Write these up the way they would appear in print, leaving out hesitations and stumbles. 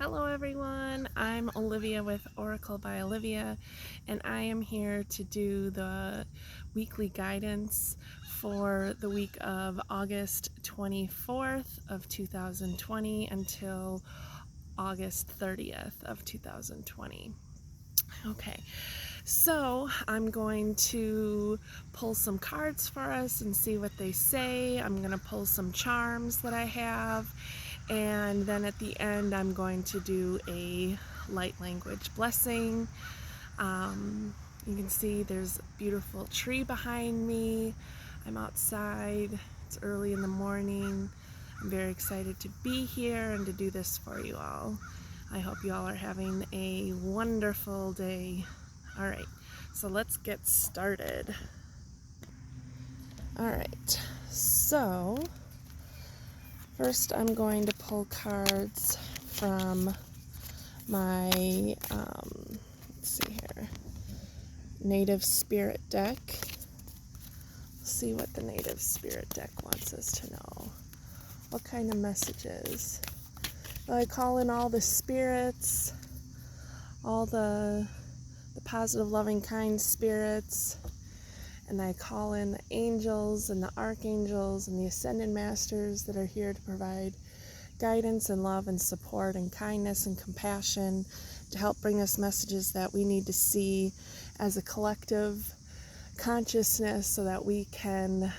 Hello everyone, I'm Olivia with Oracle by Olivia, and I am here to do the weekly guidance for the week of August 24th of 2020 until August 30th of 2020. Okay, so I'm going to pull some cards for us and see what they say. I'm going to pull some charms that I have, and then at the end I'm going to do a light language blessing. You can see there's a beautiful tree behind me. I'm outside. It's early in the morning. I'm very excited to be here and to do this for you all. I hope you all are having a wonderful day. All right, so let's get started. All right, so first I'm going to pull cards from my, let's see here, Native Spirit deck. Let's see what the Native Spirit deck wants us to know. What kind of messages? Well, I call in all the spirits, all the positive, loving, kind spirits, and I call in the angels and the archangels and the ascended masters that are here to provide guidance and love and support and kindness and compassion to help bring us messages that we need to see as a collective consciousness so that we can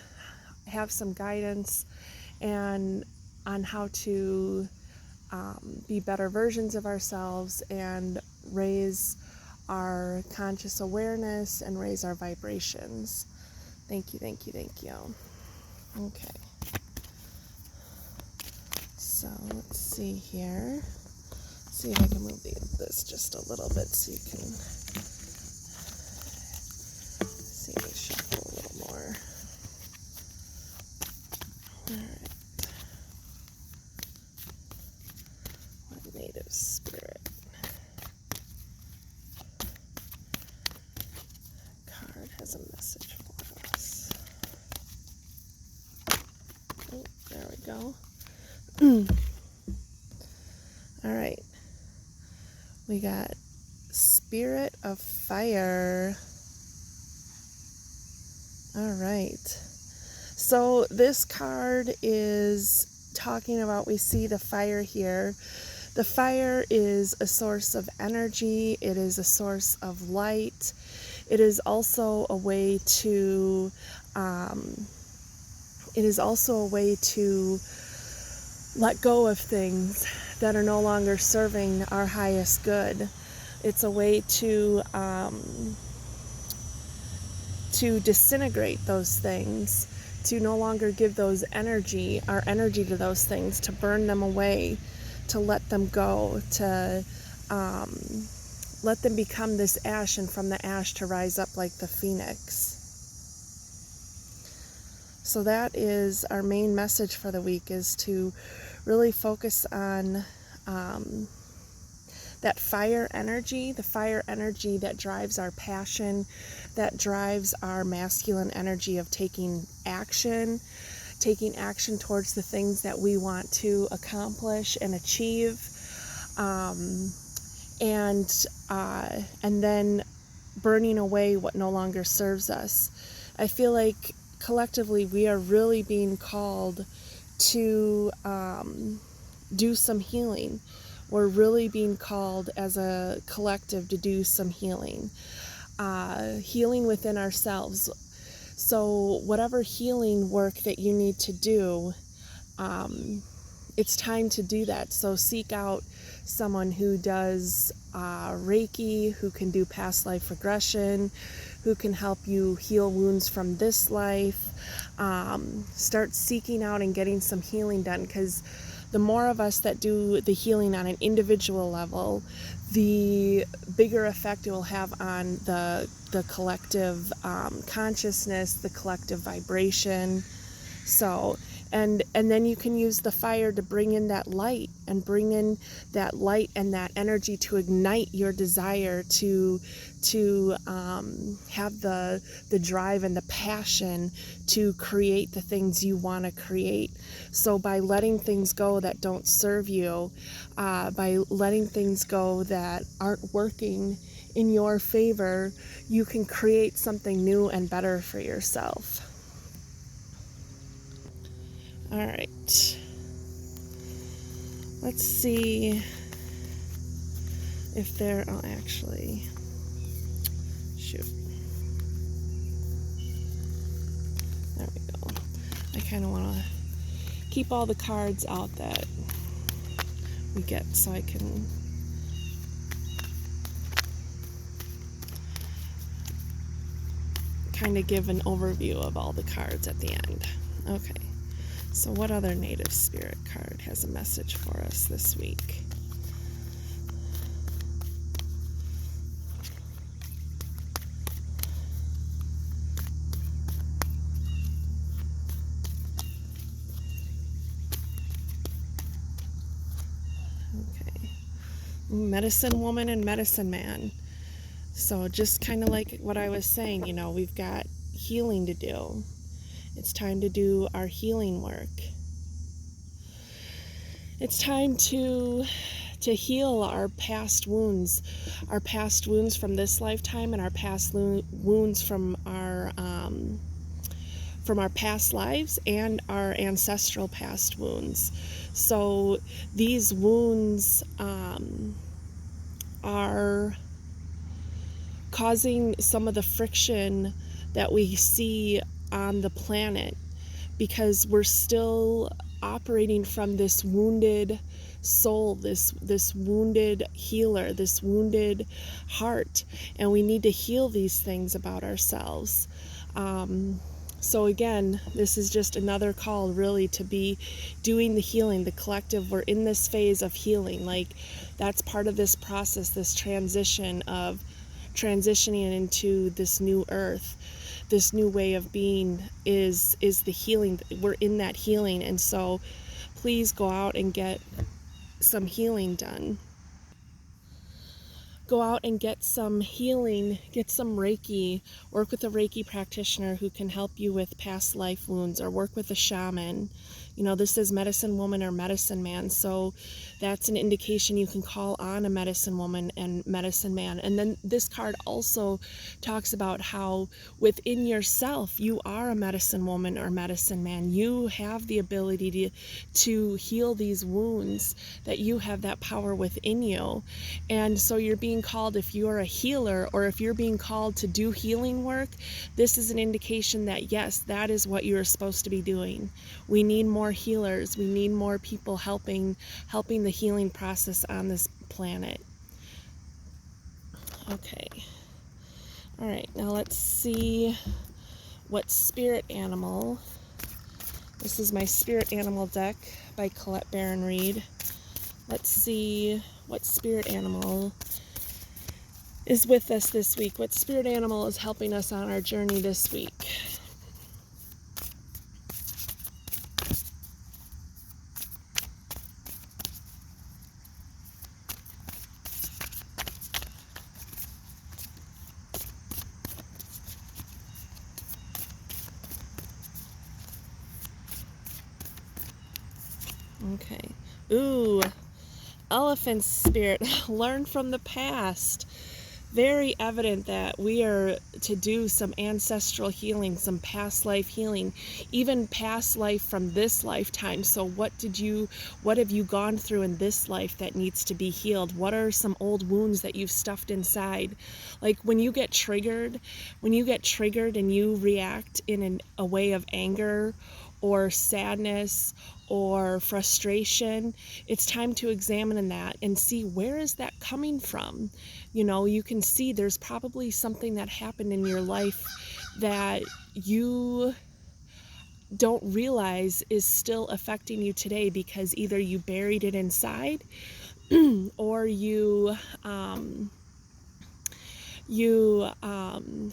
have some guidance and on how to be better versions of ourselves and raise our conscious awareness and raise our vibrations. Thank you, thank you, thank you. Okay. So let's see here. See if I can move this just a little bit so you can see me shuffle a little more. All right. What Native Spirit card has a message for us? Oh, there we go. All right. We got Spirit of Fire. All right. So this card is talking about, we see the fire here. The fire is a source of energy. It is a source of light. It is also a way to, let go of things that are no longer serving our highest good. It's a way to disintegrate those things, to no longer give our energy to those things, to burn them away, to let them go, to let them become this ash, and from the ash to rise up like the phoenix. So that is our main message for the week, is to really focus on that fire energy, the fire energy that drives our passion, that drives our masculine energy of taking action towards the things that we want to accomplish and achieve, and then burning away what no longer serves us. I feel like collectively we are really being called to do some healing. We're really being called as a collective to do some healing within ourselves. So whatever healing work that you need to do, it's time to do that. So seek out someone who does Reiki, who can do past life regression, who can help you heal wounds from this life. Start seeking out and getting some healing done, because the more of us that do the healing on an individual level, the bigger effect it will have on the collective consciousness, the collective vibration. So And then you can use the fire to bring in that light, and bring in that light and that energy to ignite your desire to have the drive and the passion to create the things you want to create. So by letting things go that don't serve you, by letting things go that aren't working in your favor, you can create something new and better for yourself. All right. Let's see if I'll actually, shoot. There we go. I kind of want to keep all the cards out that we get so I can kind of give an overview of all the cards at the end. Okay. So what other native spirit card has a message for us this week? Okay. Medicine Woman and Medicine Man. So just kind of like what I was saying, you know, we've got healing to do. It's time to do our healing work. It's time to heal our past wounds from this lifetime, and our past wounds from our past lives and our ancestral past wounds. So these wounds are causing some of the friction that we see on the planet, because we're still operating from this wounded soul, this wounded healer, this wounded heart, and we need to heal these things about ourselves. So again, this is just another call really to be doing the healing, the collective. We're in this phase of healing. Like, that's part of this process, this transition of transitioning into this new earth, this new way of being is the healing. We're in that healing, and so please go out and get some healing done. Go out and get some healing, get some Reiki, work with a Reiki practitioner who can help you with past life wounds, or work with a shaman. You know, this is Medicine Woman or Medicine Man, so that's an indication you can call on a Medicine Woman and Medicine Man. And then this card also talks about how within yourself you are a Medicine Woman or Medicine Man. You have the ability to heal these wounds, that you have that power within you. And so you're being called, if you are a healer, or if you're being called to do healing work, this is an indication that yes, that is what you're supposed to be doing. We need more healers. We need more people helping the healing process on this planet. Okay. All right, now let's see what spirit animal. This is my spirit animal deck by Colette Baron Reed. Let's see what spirit animal is with us this week. What spirit animal is helping us on our journey this week? Okay. Ooh, elephant spirit. Learn from the past. Very evident that we are to do some ancestral healing, some past life healing, even past life from this lifetime. So what have you gone through in this life that needs to be healed? What are some old wounds that you've stuffed inside? Like when you get triggered and you react in a way of anger or sadness or frustration, it's time to examine that and see, where is that coming from? You know, you can see there's probably something that happened in your life that you don't realize is still affecting you today, because either you buried it inside or you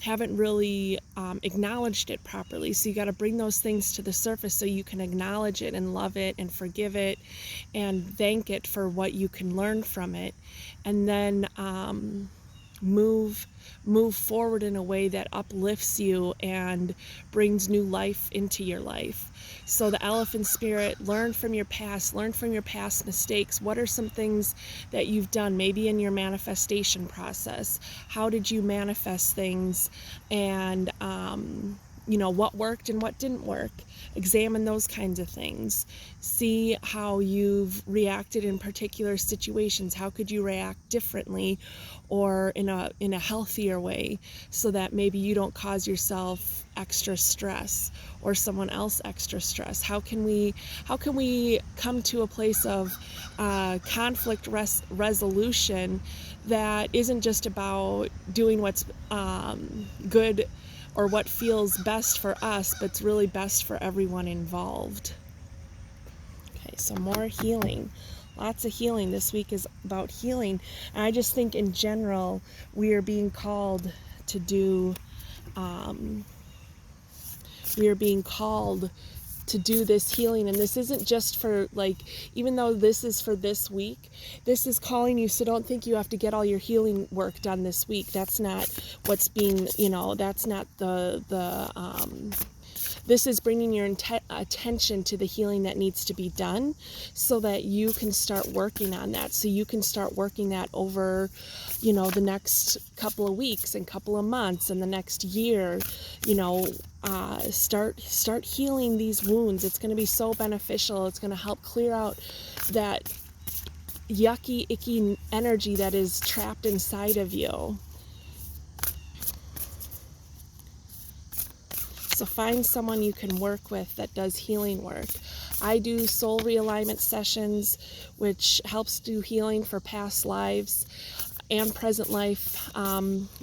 haven't really acknowledged it properly. So you got to bring those things to the surface so you can acknowledge it and love it and forgive it and thank it for what you can learn from it, and then move forward in a way that uplifts you and brings new life into your life. So the elephant spirit, learn from your past mistakes. What are some things that you've done maybe in your manifestation process? How did you manifest things? And what worked and what didn't work. Examine those kinds of things. See how you've reacted in particular situations. How could you react differently or in a healthier way, so that maybe you don't cause yourself extra stress or someone else extra stress? How can we come to a place of conflict resolution that isn't just about doing what's good or what feels best for us, but it's really best for everyone involved? Okay, so more healing. Lots of healing. This week is about healing. And I just think in general, we are being called to do, this healing. And this isn't just for, even though this is for this week, this is calling you. So don't think you have to get all your healing work done this week. That's not what's being, that's not this is bringing your attention to the healing that needs to be done, so that you can start working on that. So you can start working that over, the next couple of weeks and couple of months and the next year. Start healing these wounds. It's going to be so beneficial. It's going to help clear out that yucky, icky energy that is trapped inside of you. So find someone you can work with that does healing work. I do soul realignment sessions, which helps do healing for past lives and present life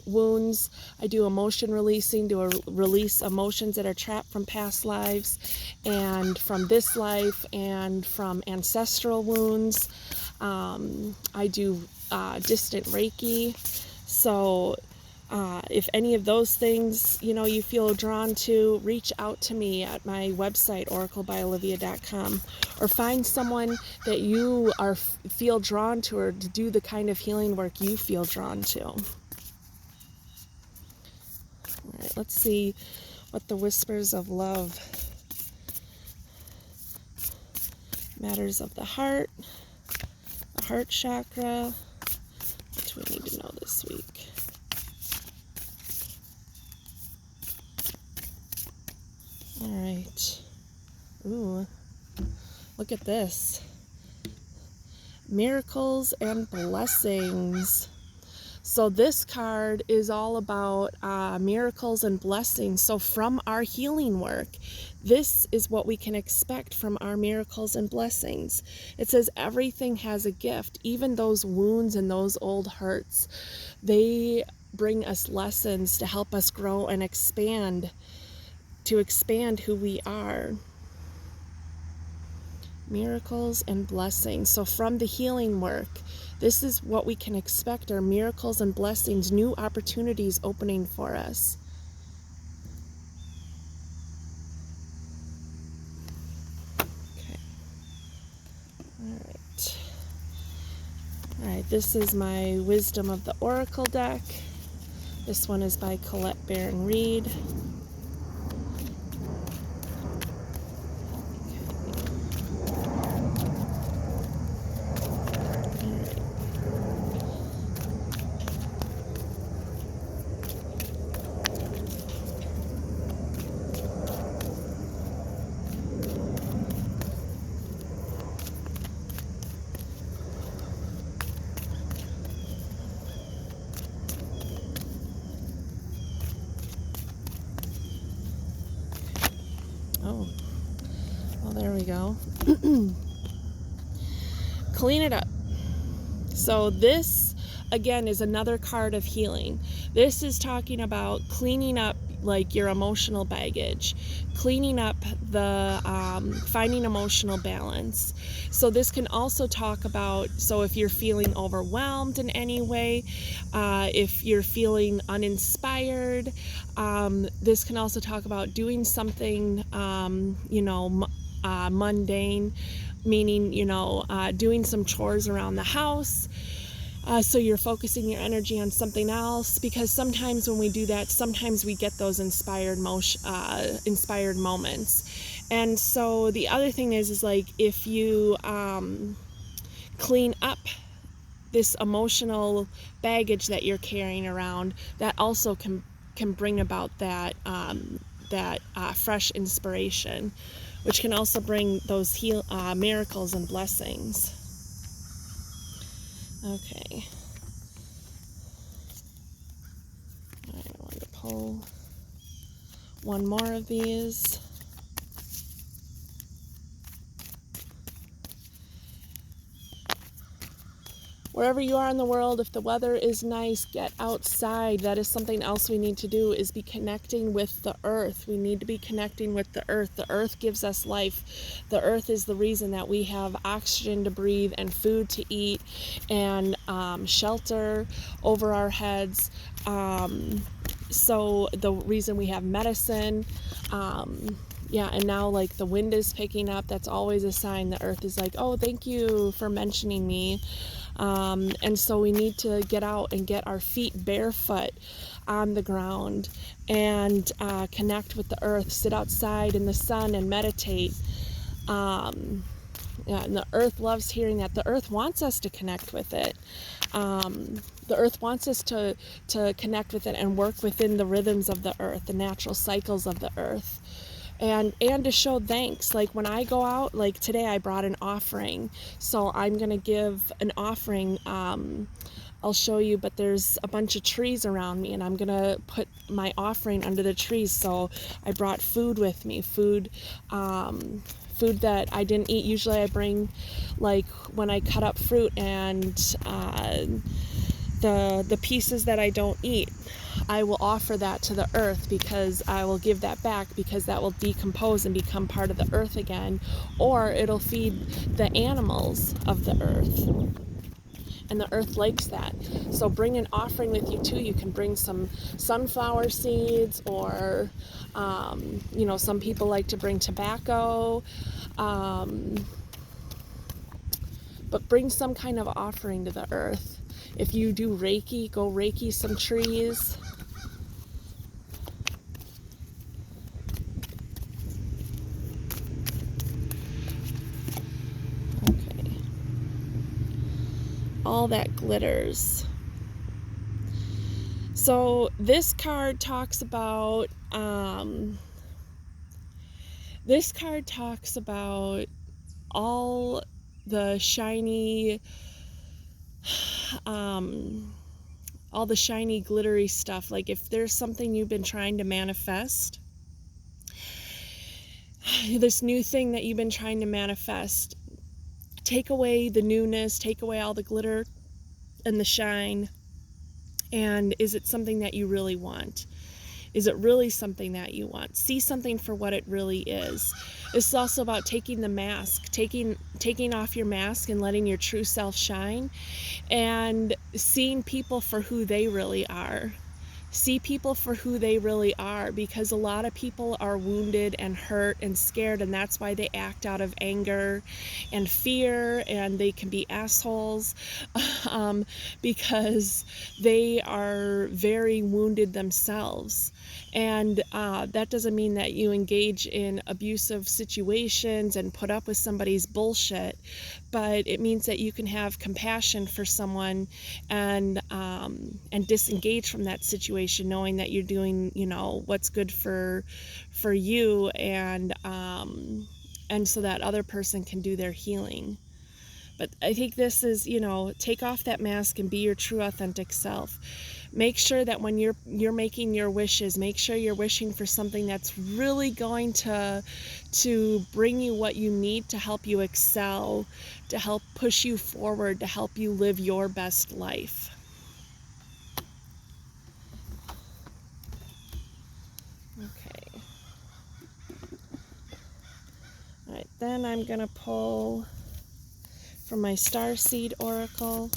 wounds. I do emotion releasing, release emotions that are trapped from past lives and from this life and from ancestral wounds. I do distant Reiki. So if any of those things, you feel drawn to, reach out to me at my website, oraclebyolivia.com, or find someone that you feel drawn to, or to do the kind of healing work you feel drawn to. All right, let's see what the whispers of love, matters of the heart chakra. What do we need to know this week? All right. Ooh, look at this. Miracles and blessings. So this card is all about miracles and blessings. So from our healing work, this is what we can expect from our miracles and blessings. It says everything has a gift, even those wounds and those old hurts. They bring us lessons to help us grow and expand who we are. Miracles and blessings. So from the healing work, this is what we can expect, are miracles and blessings, new opportunities opening for us. Okay. All right, this is my Wisdom of the Oracle deck. This one is by Colette Baron Reed. Oh, well, there we go. Clean it up. So this, again, is another card of healing. This is talking about cleaning up like your emotional baggage, cleaning up the finding emotional balance. So this can also talk about, so if you're feeling overwhelmed in any way, if you're feeling uninspired, this can also talk about doing something mundane, meaning doing some chores around the house. So you're focusing your energy on something else, because sometimes when we do that, sometimes we get those inspired moments. And so the other thing is like, if you clean up this emotional baggage that you're carrying around, that also can bring about that fresh inspiration, which can also bring those miracles and blessings. Okay. I want to pull one more of these. Wherever you are in the world, if the weather is nice, get outside. That is something else we need to do, is be connecting with the earth. We need to be connecting with the earth. The earth gives us life. The earth is the reason that we have oxygen to breathe and food to eat and shelter over our heads. So the reason we have medicine. And now like the wind is picking up. That's always a sign the earth is like, oh, thank you for mentioning me. And so we need to get out and get our feet barefoot on the ground and connect with the earth, sit outside in the sun and meditate. And the earth loves hearing that. The earth wants us to connect with it. The earth wants us to connect with it and work within the rhythms of the earth, the natural cycles of the earth. And to show thanks. Like when I go out, like today I brought an offering, so I'm gonna give an offering. I'll show you, but there's a bunch of trees around me and I'm gonna put my offering under the trees. So I brought food with me, food that I didn't eat. Usually I bring, like when I cut up fruit and the pieces that I don't eat, I will offer that to the earth, because I will give that back, because that will decompose and become part of the earth again, or it'll feed the animals of the earth. And the earth likes that. So bring an offering with you too. You can bring some sunflower seeds, or some people like to bring tobacco, but bring some kind of offering to the earth. If you do Reiki, go Reiki some trees. Okay. All that glitters. So this card talks about all the shiny glittery stuff. Like if there's something you've been trying to manifest, this new thing that you've been trying to manifest, take away the newness, take away all the glitter and the shine. And is it something that you really want? Is it really something that you want? See something for what it really is. This is also about taking the mask, taking off your mask and letting your true self shine, and seeing people for who they really are. See people for who they really are, because a lot of people are wounded and hurt and scared, and that's why they act out of anger and fear, and they can be assholes because they are very wounded themselves. And that doesn't mean that you engage in abusive situations and put up with somebody's bullshit, but it means that you can have compassion for someone and disengage from that situation, knowing that you're doing, what's good for you, and so that other person can do their healing. But I think this is, take off that mask and be your true authentic self. Make sure that when you're making your wishes, make sure you're wishing for something that's really going to bring you what you need to help you excel, to help push you forward, to help you live your best life. then I'm going to pull from my Starseed Oracle.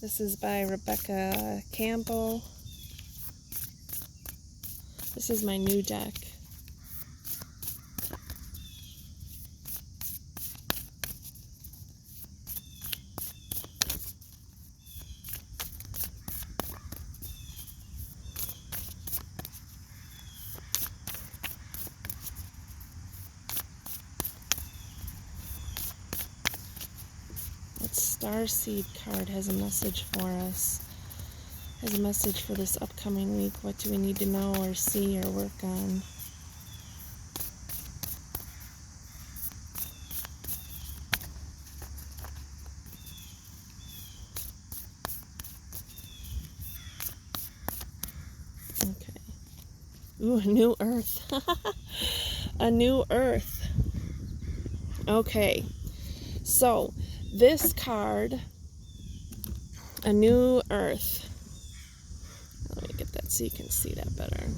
This is by Rebecca Campbell. This is my new deck. Starseed card has a message for us. Has a message for this upcoming week. What do we need to know or see or work on? Okay. Ooh, a new earth. A new earth. Okay. So, this card, a new earth. Let me get that so you can see that better.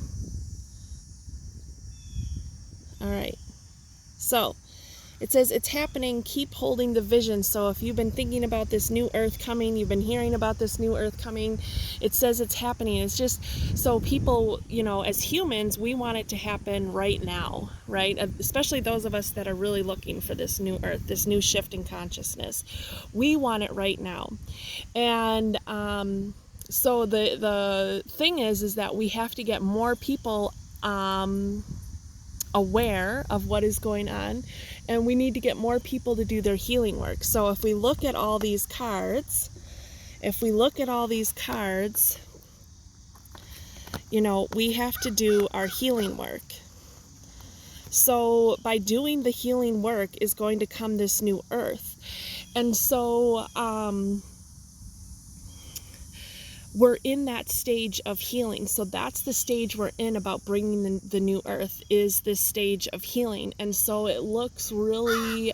All right. So, it says it's happening, keep holding the vision. So if you've been thinking about this new earth coming, you've been hearing about this new earth coming, it says it's happening. It's just so people, you know, as humans, we want it to happen right now, right? Especially those of us that are really looking for this new earth, this new shift in consciousness. We want it right now. And so the thing is that we have to get more people aware of what is going on, and we need to get more people to do their healing work. So if we look at all these cards, you know, we have to do our healing work. So by doing the healing work is going to come this new earth. And so we're in that stage of healing. So that's the stage we're in about bringing the new earth, is this stage of healing. And so it looks really,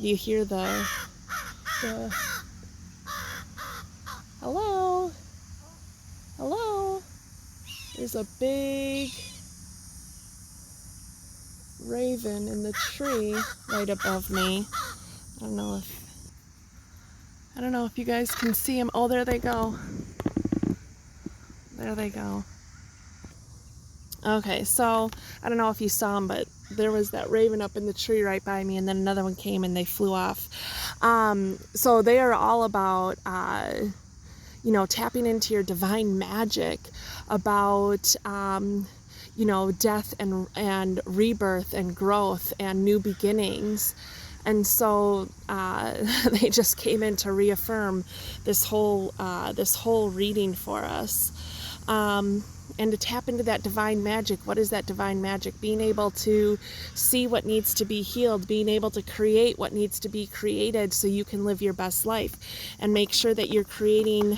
do you hear the hello? Hello? There's a big raven in the tree right above me. I don't know if you guys can see them. Oh, there they go. There they go. Okay, so I don't know if you saw them, but there was that raven up in the tree right by me, and then another one came and they flew off. So they are all about, you know, tapping into your divine magic, about, you know, death and rebirth and growth and new beginnings. And so they just came in to reaffirm this whole reading for us, and to tap into that divine magic. What is that divine magic? Being able to see what needs to be healed, being able to create what needs to be created so you can live your best life, and make sure that you're creating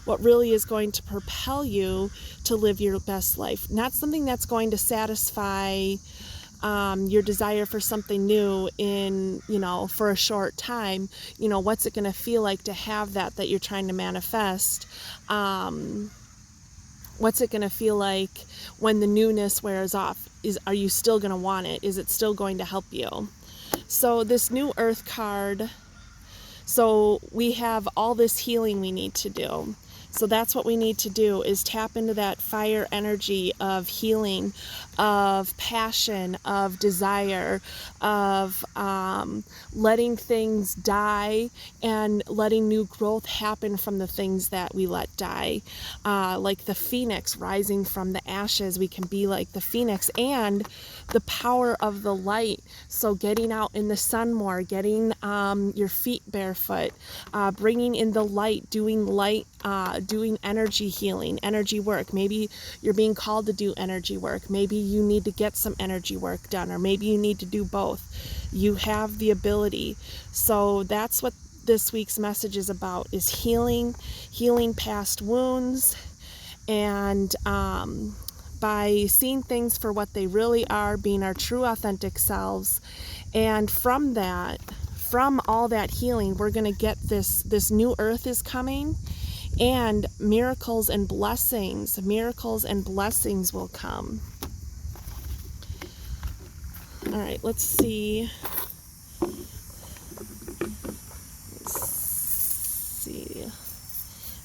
what really is going to propel you to live your best life. Not something that's going to satisfy your desire for something new in, you know, for a short time. You know, what's it going to feel like to have that you're trying to manifest? What's it going to feel like when the newness wears off? Are you still going to want it? Is it still going to help you? So this new earth card, so we have all this healing we need to do. So that's what we need to do, is tap into that fire energy of healing, of passion, of desire, of letting things die and letting new growth happen from the things that we let die. Like the phoenix rising from the ashes, we can be like the phoenix, and the power of the light. So getting out in the sun more, getting your feet barefoot, bringing in the light, doing energy healing, energy work. Maybe you're being called to do energy work. Maybe you need to get some energy work done, or maybe you need to do both. You have the ability. So that's what this week's message is about, is healing past wounds, and by seeing things for what they really are, being our true authentic selves. And from all that healing, we're going to get this new earth is coming and miracles and blessings will come. All right, let's see.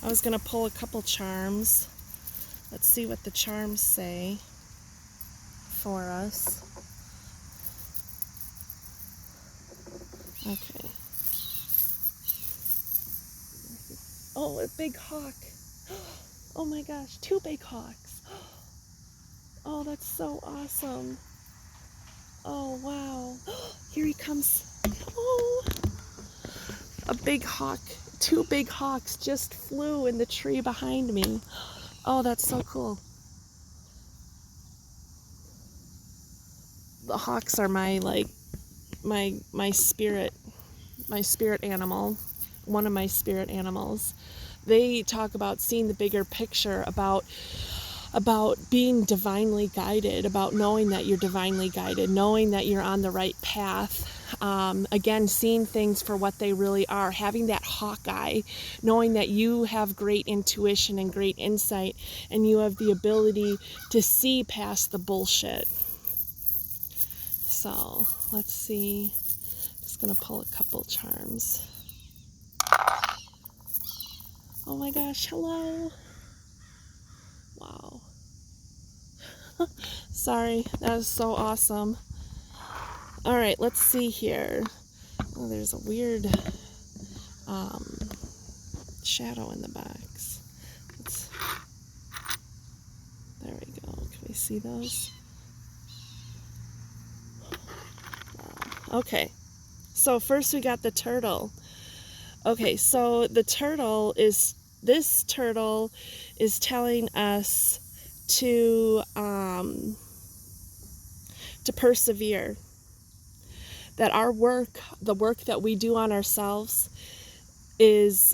I was going to pull a couple charms. Let's see what the charms say for us. Okay. Oh, a big hawk. Oh my gosh, 2 big hawks. Oh, that's so awesome. Oh, wow. Here he comes. Oh, a big hawk. 2 big hawks just flew in the tree behind me. Oh, that's so cool. The hawks are my spirit animal, one of my spirit animals. They talk about seeing the bigger picture, about being divinely guided, about knowing that you're divinely guided, knowing that you're on the right path. Again, seeing things for what they really are, having that hawk eye, knowing that you have great intuition and great insight, and you have the ability to see past the bullshit. So let's see. Just gonna pull a couple charms. Oh my gosh, hello. Wow. Sorry, that was so awesome. All right, let's see here. Oh, there's a weird shadow in the box. There we go. Can we see those? Wow. Okay, so first we got the turtle. Okay, so this turtle is telling us to persevere. That our work, the work that we do on ourselves, is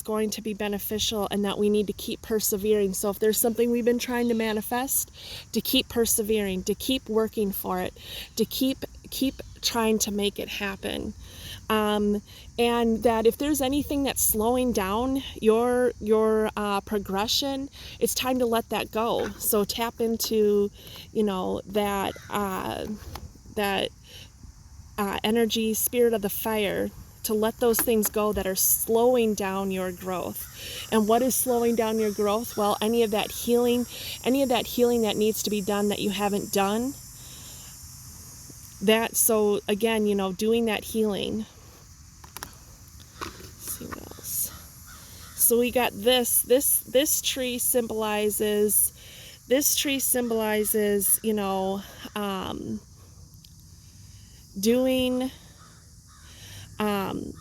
going to be beneficial, and that we need to keep persevering. So if there's something we've been trying to manifest, to keep persevering, to keep working for it, to keep trying to make it happen. And that if there's anything that's slowing down your progression, it's time to let that go. So tap into, that energy, spirit of the fire, to let those things go that are slowing down your growth. And what is slowing down your growth? Well, any of that healing that needs to be done that you haven't done. So again, doing that healing. Let's see what else. So we got this tree symbolizes, doing,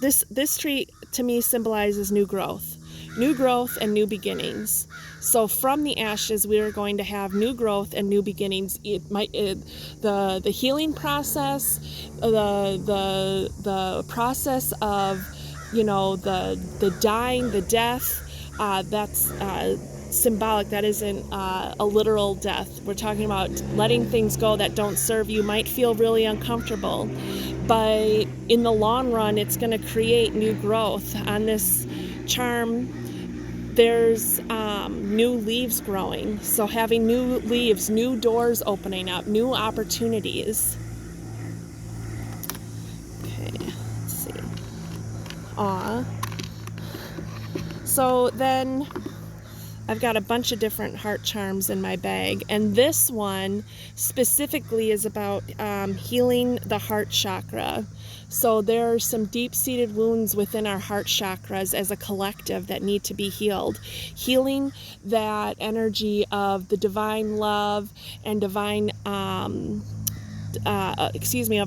this tree to me symbolizes new growth and new beginnings. So from the ashes, we are going to have new growth and new beginnings. The healing process, the process of, the dying, the death, that's symbolic. That isn't a literal death. We're talking about letting things go that don't serve you. Might feel really uncomfortable, but in the long run, it's going to create new growth. On this charm, there's new leaves growing. So having new leaves, new doors opening up, new opportunities. Okay, let's see. So then I've got a bunch of different heart charms in my bag, and this one specifically is about healing the heart chakra. So there are some deep-seated wounds within our heart chakras as a collective that need to be healed. Healing that energy of the divine love and divine of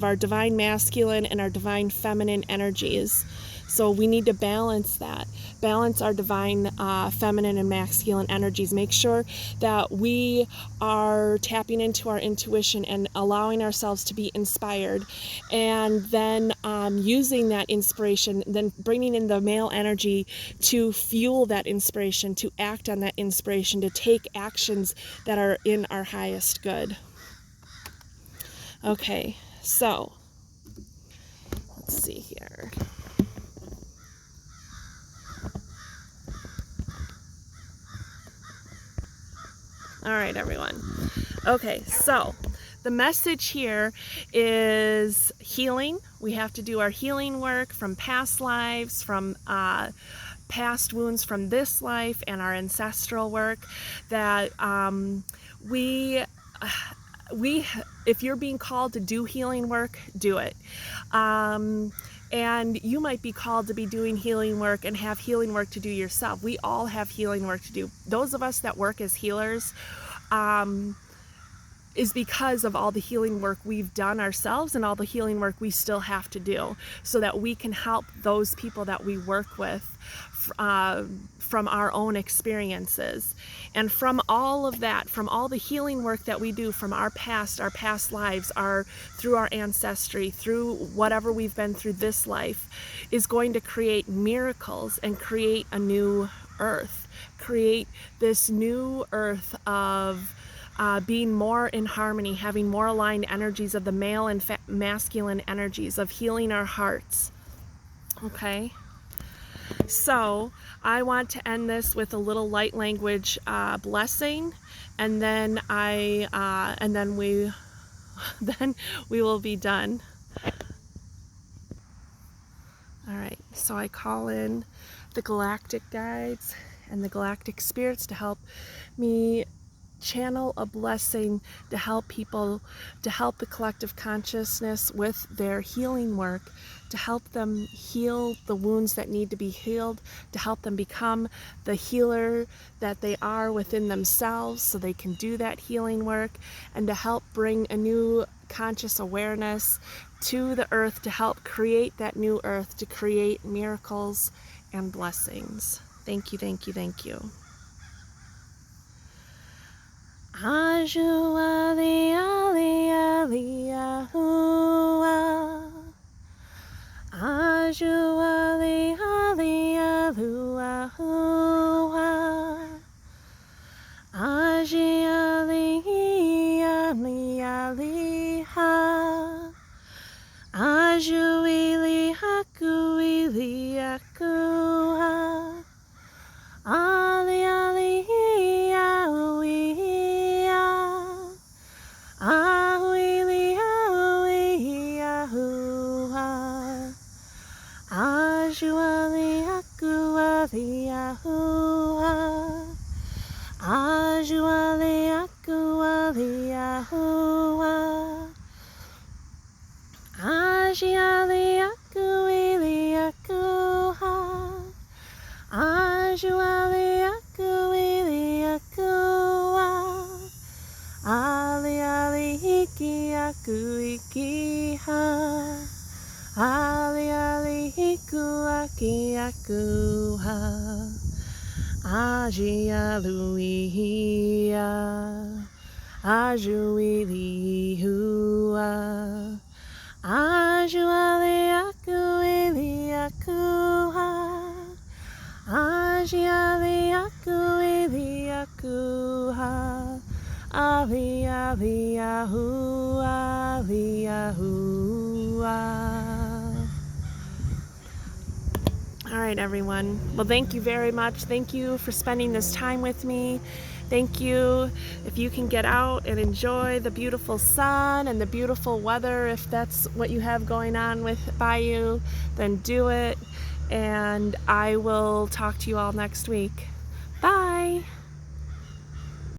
our divine masculine and our divine feminine energies. So we need to balance our divine feminine and masculine energies. Make sure that we are tapping into our intuition and allowing ourselves to be inspired, and then using that inspiration, then bringing in the male energy to fuel that inspiration, to act on that inspiration, to take actions that are in our highest good. Okay, so let's see here. right, everyone. Okay, so the message here is healing. We have to do our healing work from past lives, from past wounds from this life, and our ancestral work. That if you're being called to do healing work, do it. And you might be called to be doing healing work and have healing work to do yourself. We all have healing work to do. Those of us that work as healers, is because of all the healing work we've done ourselves and all the healing work we still have to do, so that we can help those people that we work with from our own experiences. And from all of that, from all the healing work that we do from our past lives, through our ancestry, through whatever we've been through this life, is going to create miracles and create a new earth, create this new earth of being more in harmony, having more aligned energies of the male and masculine energies, of healing our hearts. Okay? So I want to end this with a little light language blessing, and then we will be done. All right, so I call in the galactic guides and the galactic spirits to help me channel a blessing to help people, to help the collective consciousness with their healing work, to help them heal the wounds that need to be healed, to help them become the healer that they are within themselves so they can do that healing work, and to help bring a new conscious awareness to the earth, to help create that new earth, to create miracles and blessings. Thank you, thank you, thank you. Aju ali ali ali ahua. Aju ali ali alu ahua. Aji ali ali ali ha. Aju ili haku ili akua. Ali ali aui. Ahuili ahui ahua. Ajuali akuali ahua. Ajuali akuali ahua. Ajiali akuili akuha. Ajuali akuili akua. Ali ali hiki aku iki ha. Ali ali hiku aki aku ha. Aji aluia. Aju ili hua. Aju ali aku ili aku ha. Aji ali aku ili aku ha. Ali ali ahu ali ahua. All right, everyone. Well, thank you very much. Thank you for spending this time with me. Thank you. If you can get out and enjoy the beautiful sun and the beautiful weather, if that's what you have going on by you, then do it. And I will talk to you all next week.